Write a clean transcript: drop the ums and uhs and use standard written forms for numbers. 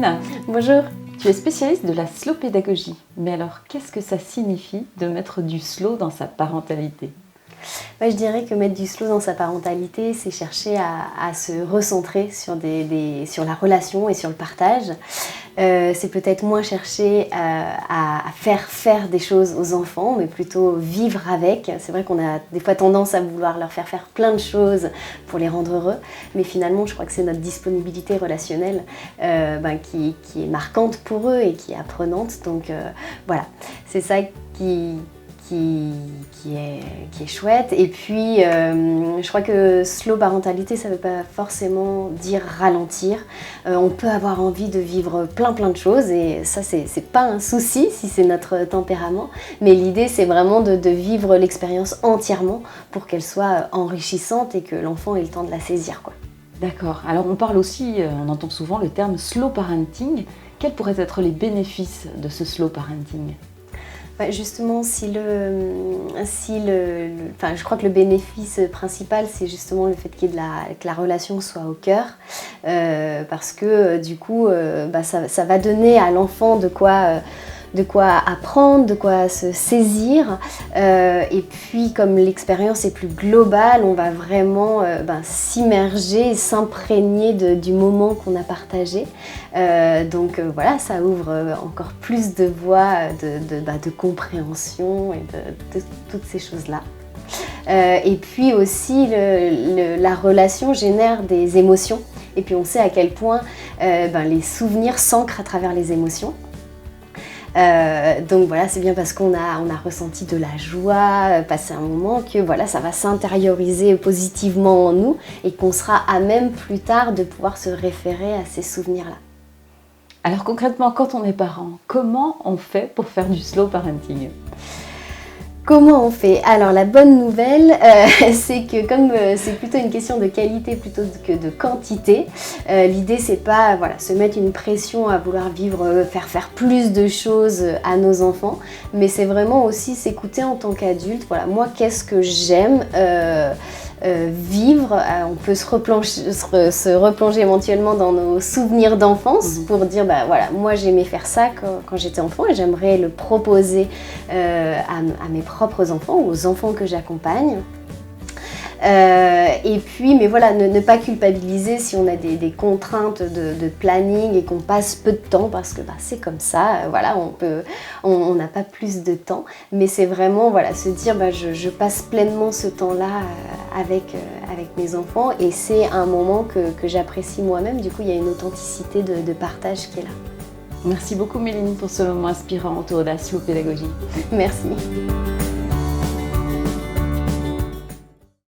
Méline. Bonjour. Tu es spécialiste de la slow pédagogie. Mais alors, qu'est-ce que ça signifie de mettre du slow dans sa parentalité ? Je dirais que mettre du slow dans sa parentalité, c'est chercher à se recentrer sur la relation et sur le partage. C'est peut-être moins chercher à faire des choses aux enfants, mais plutôt vivre avec. C'est vrai qu'on a des fois tendance à vouloir leur faire plein de choses pour les rendre heureux, mais finalement, je crois que c'est notre disponibilité relationnelle qui est marquante pour eux et qui est apprenante. Donc voilà, c'est ça qui est chouette. Et puis je crois que slow parentalité, ça ne veut pas forcément dire ralentir. On peut avoir envie de vivre plein de choses et ça c'est pas un souci si c'est notre tempérament, mais l'idée c'est vraiment de vivre l'expérience entièrement pour qu'elle soit enrichissante et que l'enfant ait le temps de la saisir, quoi. D'accord. Alors on parle aussi, on entend souvent le terme slow parenting. Quels pourraient être les bénéfices de ce slow parenting ? Justement, je crois que le bénéfice principal, c'est justement le fait que la relation soit au cœur, parce que du coup, ça va donner à l'enfant de quoi apprendre, de quoi se saisir. Et puis, comme l'expérience est plus globale, on va vraiment s'immerger et s'imprégner du moment qu'on a partagé. Donc voilà, ça ouvre encore plus de voies de compréhension et de toutes ces choses-là. Et puis aussi, la relation génère des émotions. Et puis on sait à quel point les souvenirs s'ancrent à travers les émotions. Donc voilà, c'est bien parce qu'on a ressenti de la joie, passé un moment, que voilà, ça va s'intérioriser positivement en nous et qu'on sera à même plus tard de pouvoir se référer à ces souvenirs-là. Alors concrètement, quand on est parent, comment on fait pour faire du slow parenting ? Comment on fait ? Alors la bonne nouvelle, c'est que comme c'est plutôt une question de qualité plutôt que de quantité, l'idée c'est pas se mettre une pression à vouloir faire plus de choses à nos enfants, mais c'est vraiment aussi s'écouter en tant qu'adulte. Voilà, moi qu'est-ce que j'aime vivre, on peut se replonger éventuellement dans nos souvenirs d'enfance pour dire moi j'aimais faire ça quand j'étais enfant et j'aimerais le proposer à mes propres enfants ou aux enfants que j'accompagne. Et puis, mais voilà, ne pas culpabiliser si on a des contraintes de planning et qu'on passe peu de temps parce que c'est comme ça, on n'a pas plus de temps, mais c'est vraiment se dire je passe pleinement ce temps-là avec mes enfants et c'est un moment que j'apprécie moi-même, du coup il y a une authenticité de partage qui est là. Merci beaucoup Méline pour ce moment inspirant autour de la slow pédagogie. Merci.